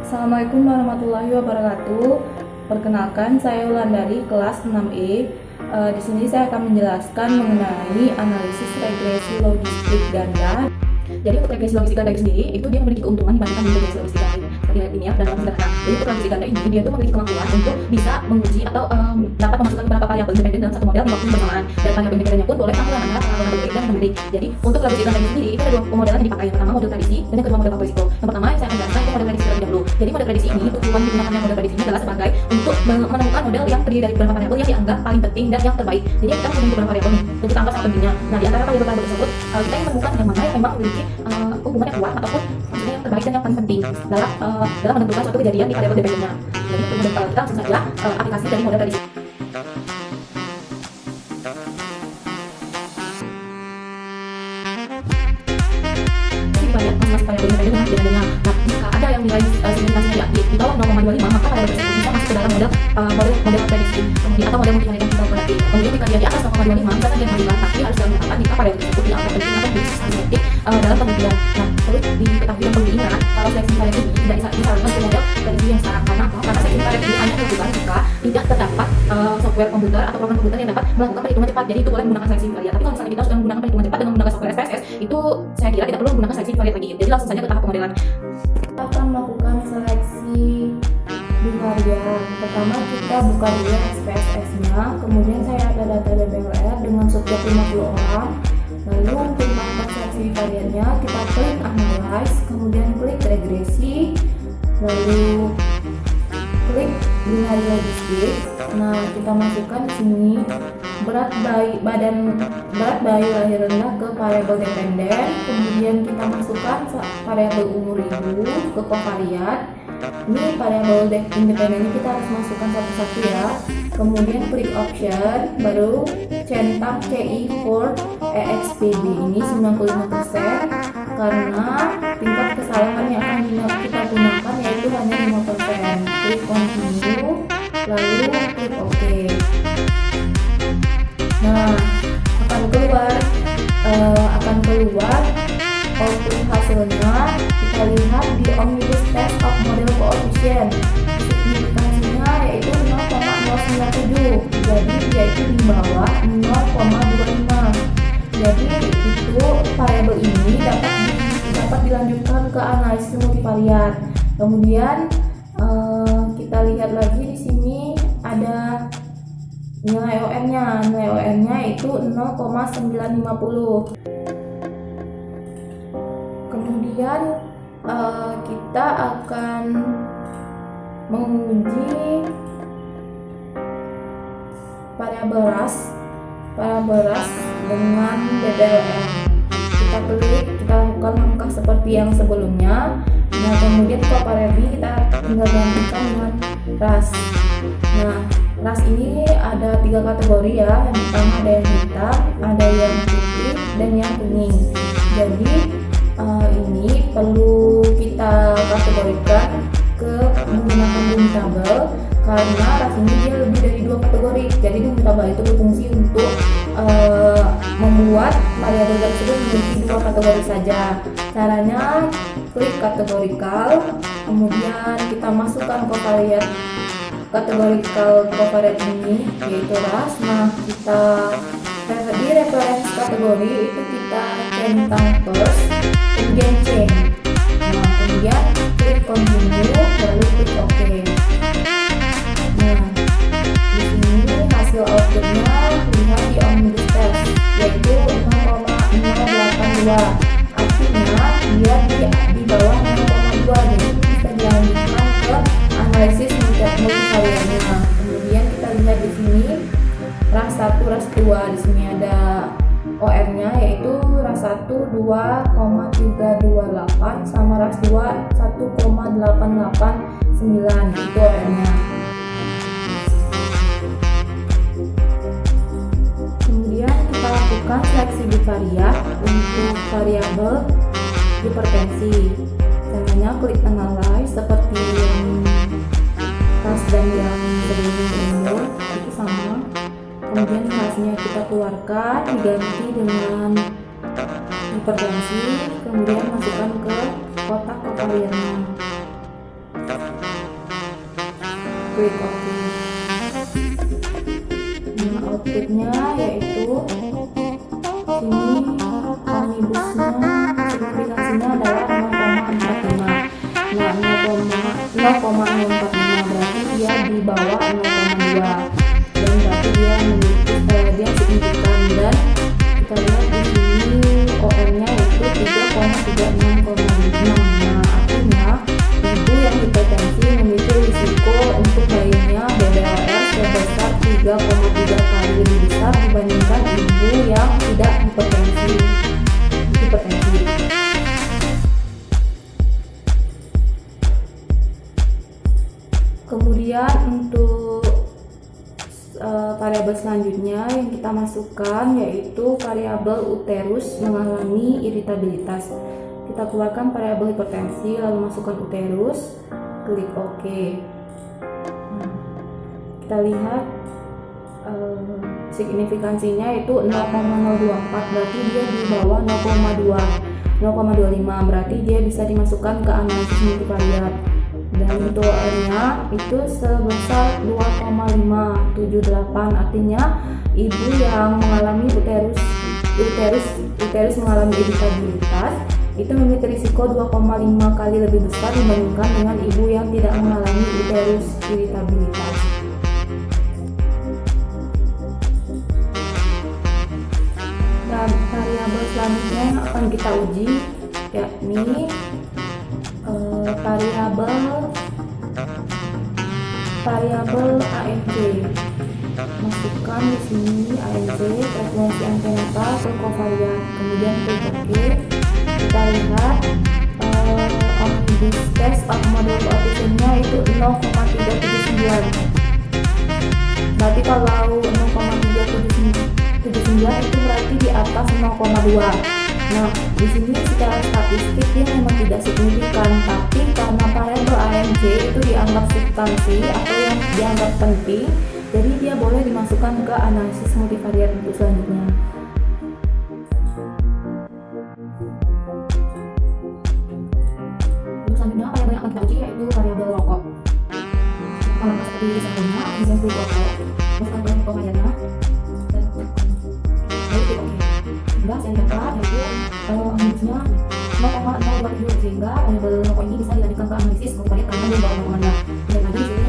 Assalamualaikum warahmatullahi wabarakatuh. Perkenalkan, saya Wulandari kelas 6E. Di sini saya akan menjelaskan mengenai analisis regresi logistik ganda. Jadi untuk regresi logistik ganda itu sendiri, itu dia memiliki keuntungan dibandingkan dengan regresi logistik ganda seperti ini ya, dan dalam sederhana. Jadi untuk logistik ganda ini, dia tuh memiliki kemampuan untuk bisa menguji atau dapat memasukkan beberapa variabel independen dalam satu model di waktu bersamaan. Dan variabel independennya pun boleh campuran antara variabel numerik dan numerik. Jadi untuk logistik ganda ini sendiri, itu ada dua pemodelan yang dipakai. Yang pertama model tradisi, dan yang kedua model composito. Yang pertama yang saya akan jelaskan itu model tradisi terlebih dahulu. Jadi model tradisi ini tujuan digunakannya model tradisi ini adalah sebagai untuk menemukan model yang terdiri dari beberapa variabel yang dianggap paling penting dan yang terbaik. Jadi kita mempunyai beberapa variabel nih, dan kita anggap sangat pentingnya. Nah, di antara variabel tersebut, kita ingin menemukan yang mana yang memang memiliki hubungan yang kuat ataupun maksudnya yang terbaik dan yang paling penting dalam menentukan suatu kejadian di variabel dependennya. Jadi kemudian kita langsung saja aplikasi dari model tradisi. Nah, jika ada yang nilai signifikansinya di bawah 0,25, maka variabel tersebut bisa masuk ke dalam model prediksi kemudian atau model multivariat yang kita berarti. Kemudian jika dia di atas 0,25, misalnya dia menunjukkan, tapi harus dalam catatan jika variabel tersebut dianggap penting atau sensitif dalam penelitian. Nah, perlu diketahui dan perlu diingat kalau seleksi variabel ini tidak disarankan ke model prediksi yang sekarang. Karena seleksi variabel ini hanya dilakukan jika tidak terdapat software komputer atau program komputer yang dapat melakukan perhitungan cepat. Jadi itu boleh menggunakan seleksi variabel. Tapi kalau misalnya kita sudah menggunakan perhitungan cepat dengan menggunakan software SPSS, itu saya kira tidak perlu menggunakan seleksi variabel lagi. Jadi langsung saja ke tahap pemodelan. Kita akan melakukan seleksi bivariat. Pertama kita buka dulu SPSS-nya, kemudian saya ada data DBLR dengan setiap 50 orang. Lalu untuk melakukan seleksi bivariatnya, kita klik analyze, kemudian klik regresi, lalu klik binary logistik. Nah, kita masukkan di sini berat bayi lahir rendah ke variabel dependen, kemudian kita masukkan variabel umur ibu ke kovariat. Ini variabel independennya kita harus masukkan satu-satu ya. Kemudian klik option, baru centang CI for EXPB ini 95% karena tingkat kesalahan yang akan kita gunakan yaitu hanya 5%. Klik continue, lalu klik OK. Nah, akan keluar output hasilnya. Kita lihat di omnibus test of model coefficient, signifikansinya yaitu 0,097, jadi yaitu di bawah 0,25. Jadi itu variabel ini dapat dilanjutkan ke analisis multivariat. Kemudian kita lihat lagi di sini ada nilai ON-nya itu 0,950. Kemudian kita akan menguji variabel ras dengan DBLR. Kita lakukan langkah seperti yang sebelumnya. Nah, kemudian variabel kita tinggal gantikan dengan ras. Nah, ras ini ada 3 kategori ya. Yang pertama ada yang hitam, ada yang putih, dan yang kuning. Jadi ini perlu kita kategorikan ke menggunakan mutable karena ras ini dia lebih dari 2 kategori. Jadi mutable itu berfungsi untuk membuat variabel tersebut menjadi 2 kategori saja. Caranya klik kategorikal, kemudian kita masukkan kovariat kategorikal kovariat ini yaitu ras. Nah, kita di reference kategori itu kita centang first, kemudian change. Nah, kemudian klik continue, lalu klik OK. Nah, di sini hasil outputnya lihat di omnibus test yaitu 0,082. Artinya dia di bawah 0,2, jadi bisa dilanjutkan ke analisis multivariatnya. Kemudian kita lihat di sini ras 1, ras 2. Di sini ada OR-nya yaitu ras 1 2,328 sama ras 2 1,889, itu OR-nya. Kemudian kita lakukan seleksi bivariat untuk variabel hipertensi. Caranya klik analyze seperti yang ras dan yang sebelumnya itu sama. Kemudian hasilnya kita keluarkan, diganti dengan hipertensi, kemudian masukkan ke kotak kovariatnya. klik OK. Nah, outputnya yaitu sini omnibusnya signifikansinya adalah 0,45. Nah, 0,045 berarti dia di bawah 0,2 dan berarti dia memiliki dia signifikan. Dan kita lihat di sini OR-nya yaitu 3,36,6. Nah, artinya ibu yang hipertensi memiliki risiko untuk bayinya BBLR sebesar 3,3 kali lebih besar dibandingkan ibu yang tidak hipertensi. Kemudian untuk variabel selanjutnya yang kita masukkan yaitu variabel uterus mengalami iritabilitas. Kita keluarkan variabel hipertensi lalu masukkan uterus, klik OK. Kita lihat signifikansinya itu 0,024 berarti dia di bawah 0,25 berarti dia bisa dimasukkan ke analisis multivariat. Dan untuk OR-nya itu sebesar 2,578, artinya ibu yang mengalami uterus mengalami iritabilitas itu memiliki risiko 2,5 kali lebih besar dibandingkan dengan ibu yang tidak mengalami uterus iritabilitas. Dan variabel selanjutnya yang akan kita uji yakni variabel ANC. Masukkan di sini ANC frekuensi antenatal ke kovariat, kemudian klik OK. Kita lihat omnibus test model koefisiennya itu 0,379. Berarti kalau 0,379 itu berarti di atas 0,2. Nah, di sini secara statistik dia memang tidak signifikan, tapi karena variabel ANC itu dianggap substansi atau yang dianggap penting, jadi dia boleh dimasukkan ke analisis multivariat untuk selanjutnya. Untuk selanjutnya variabel yang akan kita uji yaitu variabel rokok. Kalau seperti sebelumnya, kemudian klik OK, masukkan ke kovariatnya dan lalu klik OK. Yang dapat yaitu omnibusnya 0,027 sehingga variabel rokok ini bisa dilanjutkan ke analisis multivariat karena dia bawah 0,2. Dan lagi di sini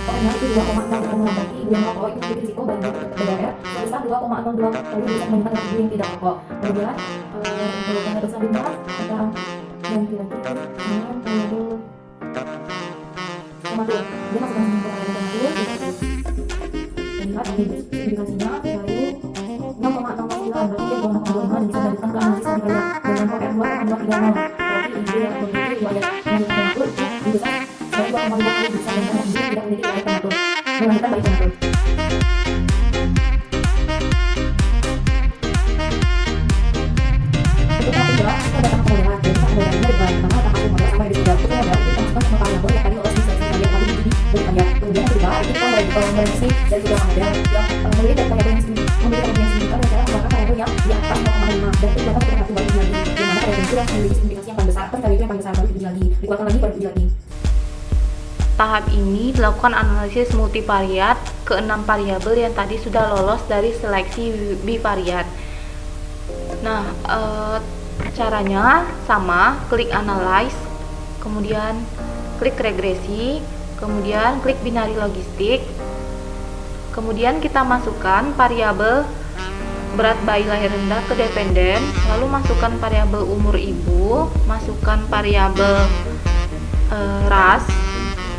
OR-nya itu 2,0 berarti ibu yang rokok itu memiliki risiko BBLR sebesar 2,02 kali lebih besar dibandingkan dengan ibu yang tidak rokok. Kemudian untuk variabel selanjutnya kita ganti lagi dengan variabel prematur. Dia masukkan ke variabel prematur. Lihat omnibus signifikansinya lalu 0,09 berarti dia 2,25 dan bisa dilanjutkan ke analisis multivariat dengan OR 2,230. Berarti ibu yang memiliki riwayat menyebut prematur itu lebih besar dari 2,2 kali besar dibandingkan ibu yang tidak memiliki riwayat prematur melanjutkan bayi prematur. Untuk tahap kedua kita ada tahap pemodelan. Jadi tahap pemodelannya dibagi pertama tahap model sama yang disebut itu model itu kita masukkan semua variabel yang tadi lolos di seleksi variabel lalu diuji dari variabel. Kemudian yang kedua itu kita mereduksi dari tiga model yang memiliki dari variabel yang signifikan dan cara menggunakan variabel yang di atas 0,5 dan itu digunakan untuk satu baru diuji lagi. Di mana variabel itu yang memiliki signifikansi yang paling besar atau variabel yang paling besar baru diuji lagi, dikeluarkan lagi baru diuji lagi. Tahap ini dilakukan analisis multivariat ke 6 variabel yang tadi sudah lolos dari seleksi bivariat. Nah, caranya sama, klik analyze, kemudian klik regresi, kemudian klik binary logistik, kemudian kita masukkan variabel berat bayi lahir rendah ke dependen, lalu masukkan variabel umur ibu, masukkan variabel ras,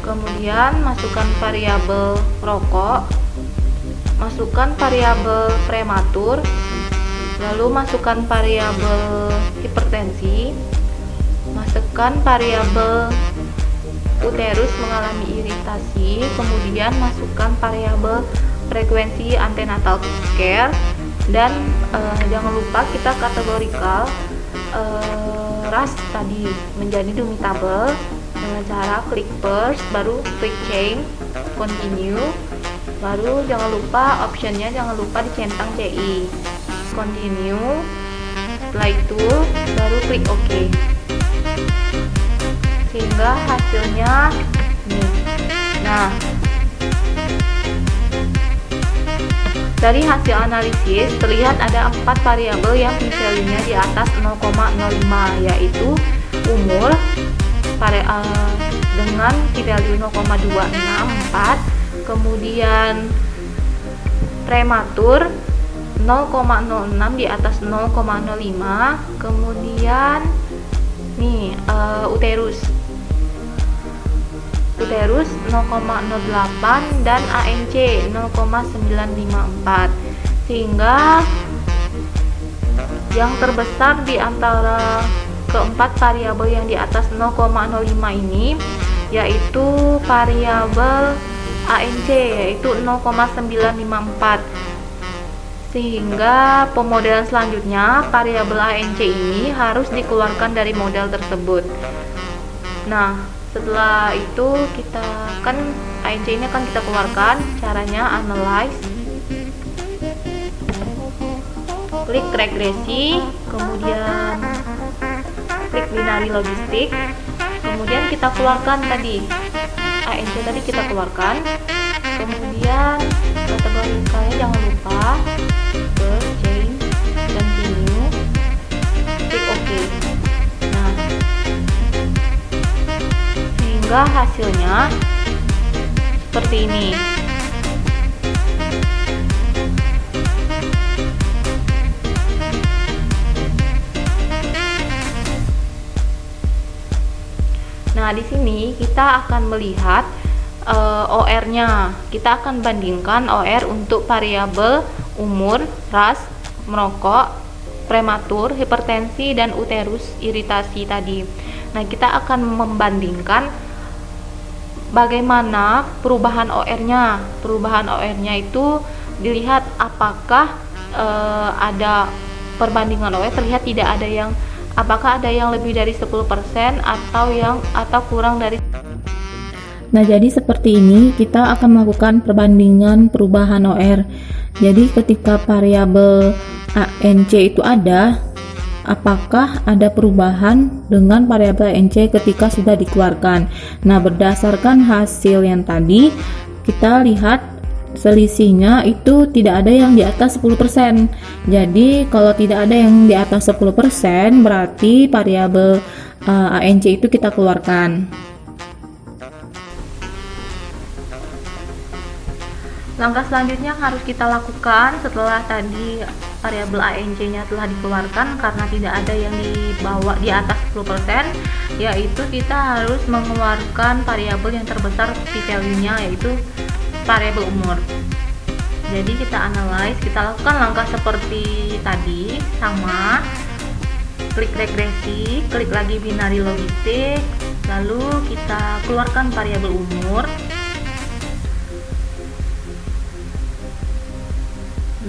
kemudian masukkan variabel rokok, masukkan variabel prematur, lalu masukkan variabel hipertensi, masukkan variabel uterus mengalami iritasi, kemudian masukkan variabel frekuensi antenatal care, dan jangan lupa kita kategorikal ras tadi menjadi domitable dengan cara klik first, baru klik change, continue, baru jangan lupa optionnya jangan lupa dicentang CI, continue, setelah itu baru klik OK, sehingga hasilnya nih. Nah, dari hasil analisis terlihat ada 4 variabel yang p-value-nya di atas 0,05, yaitu umur dengan p-value 0,264, kemudian prematur 0,06 di atas 0,05, kemudian nih uterus 0,08 dan ANC 0,954, sehingga yang terbesar di antara keempat variabel yang di atas 0,05 ini yaitu variabel ANC, yaitu 0,954, sehingga pemodelan selanjutnya variabel ANC ini harus dikeluarkan dari model tersebut. Nah, setelah itu kita kan ANC ini akan kita keluarkan. Caranya analyze, klik regresi, kemudian klik binary logistik, kemudian kita keluarkan tadi ANC tadi kita keluarkan, kemudian kategorikalnya jangan lupa first, change, continue, klik OK. Nah, sehingga hasilnya seperti ini. Nah, di sini kita akan melihat OR-nya. Kita akan bandingkan OR untuk variabel umur, ras, merokok, prematur, hipertensi, dan uterus iritasi tadi. Nah, kita akan membandingkan bagaimana perubahan OR-nya. Perubahan OR-nya itu dilihat apakah ada perbandingan OR, terlihat tidak ada yang, apakah ada yang lebih dari 10% atau kurang dari. Nah, jadi seperti ini kita akan melakukan perbandingan perubahan OR. Jadi ketika variabel ANC itu ada, apakah ada perubahan dengan variabel ANC ketika sudah dikeluarkan. Nah, berdasarkan hasil yang tadi, kita lihat selisihnya itu tidak ada yang di atas 10%. Jadi kalau tidak ada yang di atas 10%, berarti variabel ANC itu kita keluarkan. Langkah selanjutnya yang harus kita lakukan setelah tadi variabel ANC-nya telah dikeluarkan karena tidak ada yang di atas 10%, yaitu kita harus mengeluarkan variabel yang terbesar p-value-nya, yaitu variabel umur. Jadi kita analyze, kita lakukan langkah seperti tadi, sama, klik regresi, klik lagi binary logistik, lalu kita keluarkan variabel umur.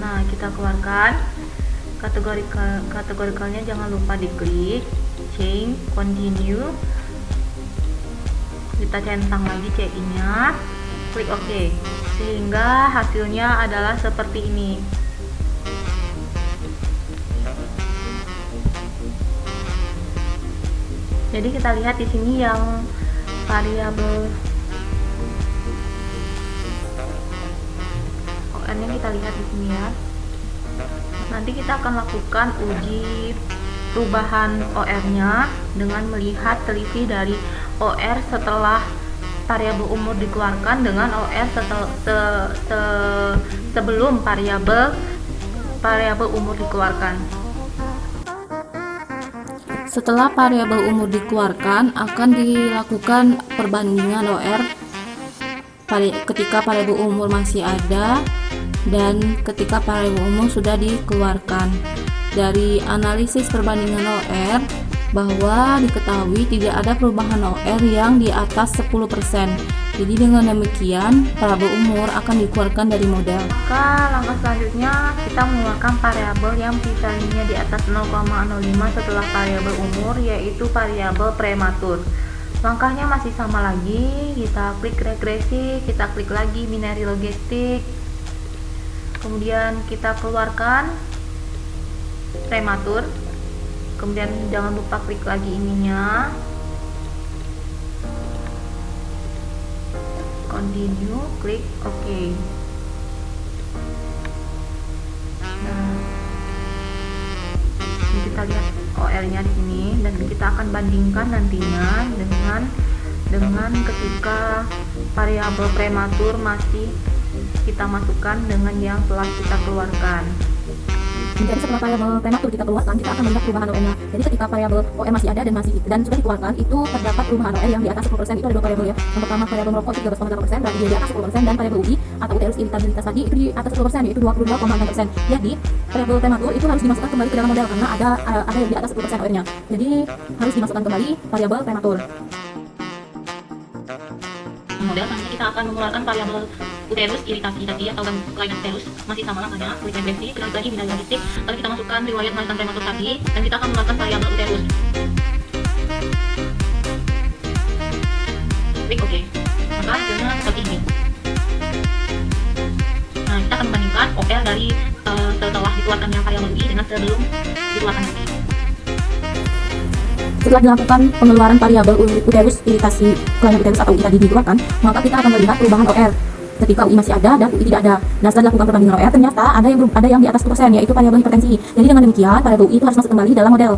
Nah, kita keluarkan kategorikalnya, jangan lupa diklik change, continue, kita centang lagi CI-nya, klik OK, sehingga hasilnya adalah seperti ini. Jadi kita lihat di sini yang variabel OR-nya kita lihat di sini ya. Nanti kita akan lakukan uji perubahan OR-nya dengan melihat selisih dari OR setelah variabel umur dikeluarkan dengan OR sebelum variabel umur dikeluarkan. Setelah variabel umur dikeluarkan, akan dilakukan perbandingan OR ketika variabel umur masih ada dan ketika variabel umur sudah dikeluarkan. Dari analisis perbandingan OR bahwa diketahui tidak ada perubahan OR yang di atas 10%. Jadi dengan demikian variabel umur akan dikeluarkan dari model. Maka langkah selanjutnya kita mengeluarkan variabel yang p-value-nya di atas 0,05 setelah variabel umur, yaitu variabel prematur. Langkahnya masih sama lagi, kita klik regresi, kita klik lagi binary logistik, kemudian kita keluarkan prematur, kemudian jangan lupa klik lagi ininya, continue, klik OK. Nah, ini kita lihat OR-nya di sini, dan kita akan bandingkan nantinya dengan ketika variabel prematur masih kita masukkan dengan yang telah kita keluarkan. Jadi setelah variabel prematur kita keluarkan, kita akan melihat perubahan OR-nya. Jadi ketika variabel OR masih ada dan sudah dikeluarkan, itu terdapat perubahan OR yang di atas 10%. Itu ada dua variabel ya. Yang pertama variabel merokok itu 13,8%, berarti dia di atas 10%, dan variabel UI atau uterus irritabilitas tadi itu di atas 10%, yaitu 22,6%. Jadi variabel prematur itu harus dimasukkan kembali ke dalam model karena ada yang di atas 10% OR-nya. Jadi harus dimasukkan kembali variabel prematur. Model selanjutnya kita akan mengeluarkan variabel uterus iritasi tadi atau kelainan uterus, masih sama namanya, klik regresi, klik lagi binario logistik, lalu kita masukkan riwayat melahirkan prematur tadi, dan kita akan mengeluarkan variabel uterus. Klik OK. Maka hasilnya seperti ini. Nah, kita akan membandingkan OR dari setelah dikeluarkannya variabel UI dengan sebelum dikeluarkan UI. Setelah dilakukan pengeluaran variabel uterus iritasi kelainan uterus atau UI tadi dikeluarkan, maka kita akan melihat perubahan OR ketika UI masih ada dan UI tidak ada. Nah, setelah dilakukan perbandingan OR, ternyata ada yang di atas 10%, yaitu variabel hipertensi. Jadi dengan demikian variabel UI itu harus masuk kembali dalam model.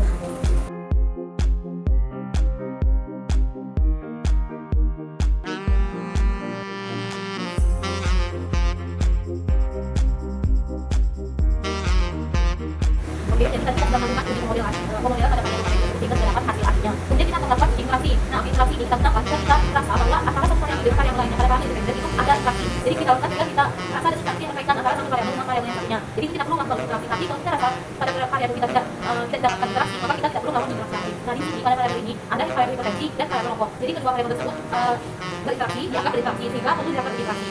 Oke, jadi tadi kita sudah melihat uji pemodelan pada variabel sehingga terdapat hasil akhirnya. Kemudian kita akan melakukan inflasi. Nah, inflasi ini kita gunakan jika kita merasa bahwa antara satu variabel dengan variabel lainnya pada variabel independen itu ada inflasi. Jadi kita lakukan jika kita merasa ada substansi yang berkaitan antara satu variabel dengan variabel yang lainnya. Jadi kita perlu melakukan inflasi. Tapi kalau kita rasa pada variabel kita tidak dapatkan interaksi, maka kita tidak perlu melakukan inflasi lagi. Nah, di sini pada variabel ini ada variabel hipertensi dan variabel rokok. Jadi kedua variabel tersebut berinteraksi, dianggap berinteraksi sehingga perlu dilakukan inflasi.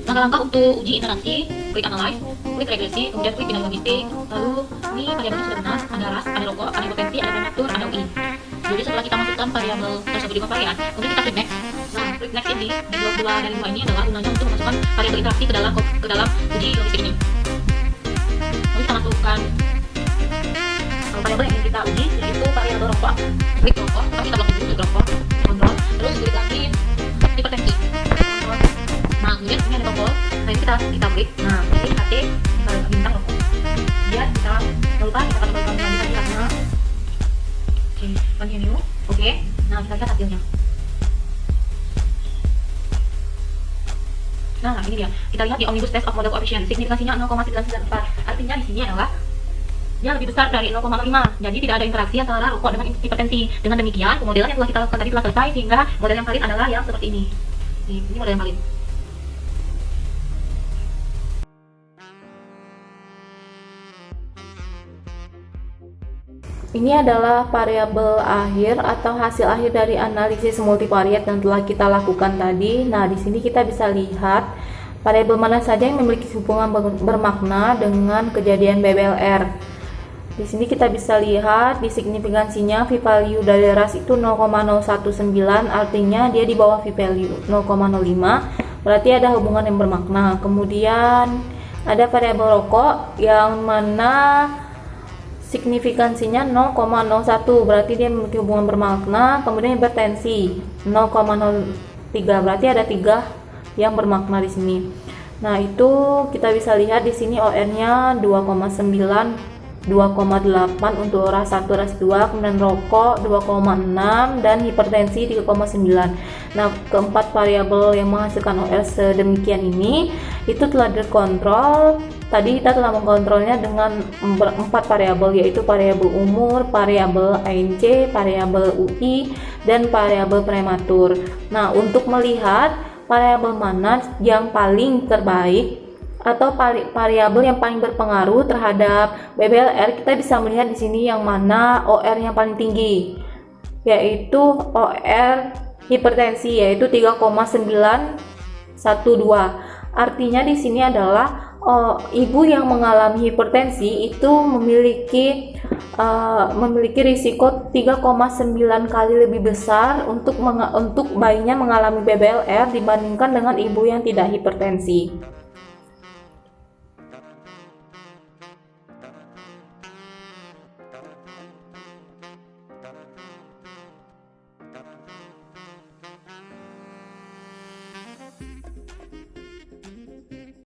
Langkah-langkah untuk uji interaksi, klik analyze, klik regresi, kemudian klik binario logistik, lalu ini variabelnya sudah benar, ada ras, ada rokok, ada hipertensi, ada prematur, ada UI. Jadi setelah kita masukkan variabel tersebut di varian, kemudian kita klik next. Nah, klik next ini di blok 2 dari 2 ini adalah gunanya untuk memasukkan variabel interaksi ke dalam uji logistik ini. Lalu kita masukkan variabel yang ingin kita uji, yaitu variabel rokok. Klik rokok, tapi kita blok dulu rokok, kontrol, terus klik lagi hipertensi. Nah, kemudian ini ada tombol. Nah, ini kita klik. Nah, ini HT bintang rokok. Kemudian kita lupa kita akan kembalikan lagi tadi karena oke, continue. Oke. Nah, kita lihat hasilnya. Nah, ini dia. Kita lihat di omnibus test of model coefficient. Signifikansinya 0,994. Artinya di sini adalah dia lebih besar dari 0,05. Jadi tidak ada interaksi antara rokok dengan hipertensi. Dengan demikian, pemodelan yang telah kita lakukan tadi telah selesai sehingga model yang valid adalah yang seperti ini. Ini model yang valid. Ini adalah variabel akhir atau hasil akhir dari analisis multivariat yang telah kita lakukan tadi. Nah, di sini kita bisa lihat variabel mana saja yang memiliki hubungan bermakna dengan kejadian BBLR. Di sini kita bisa lihat di signifikansinya p-value dari ras itu 0,019, artinya dia di bawah p-value 0,05, berarti ada hubungan yang bermakna. Kemudian ada variabel rokok yang mana signifikansinya 0,01, berarti dia memiliki hubungan bermakna. Kemudian hipertensi 0,03, berarti ada 3 yang bermakna di sini. Nah, itu kita bisa lihat di sini OR-nya 2,9, 2,8 untuk ras 1, ras 2, kemudian rokok 2,6 dan hipertensi 3,9. Nah, keempat variabel yang menghasilkan OR sedemikian ini itu telah dikontrol. Tadi kita telah mengkontrolnya dengan 4 variabel, yaitu variabel umur, variabel ANC, variabel UI, dan variabel prematur. Nah, untuk melihat variabel mana yang paling terbaik atau variabel yang paling berpengaruh terhadap BBLR, kita bisa melihat di sini yang mana OR yang paling tinggi, yaitu OR hipertensi, yaitu 3,912. Artinya di sini adalah ibu yang mengalami hipertensi itu memiliki risiko 3,9 kali lebih besar untuk bayinya mengalami BBLR dibandingkan dengan ibu yang tidak hipertensi.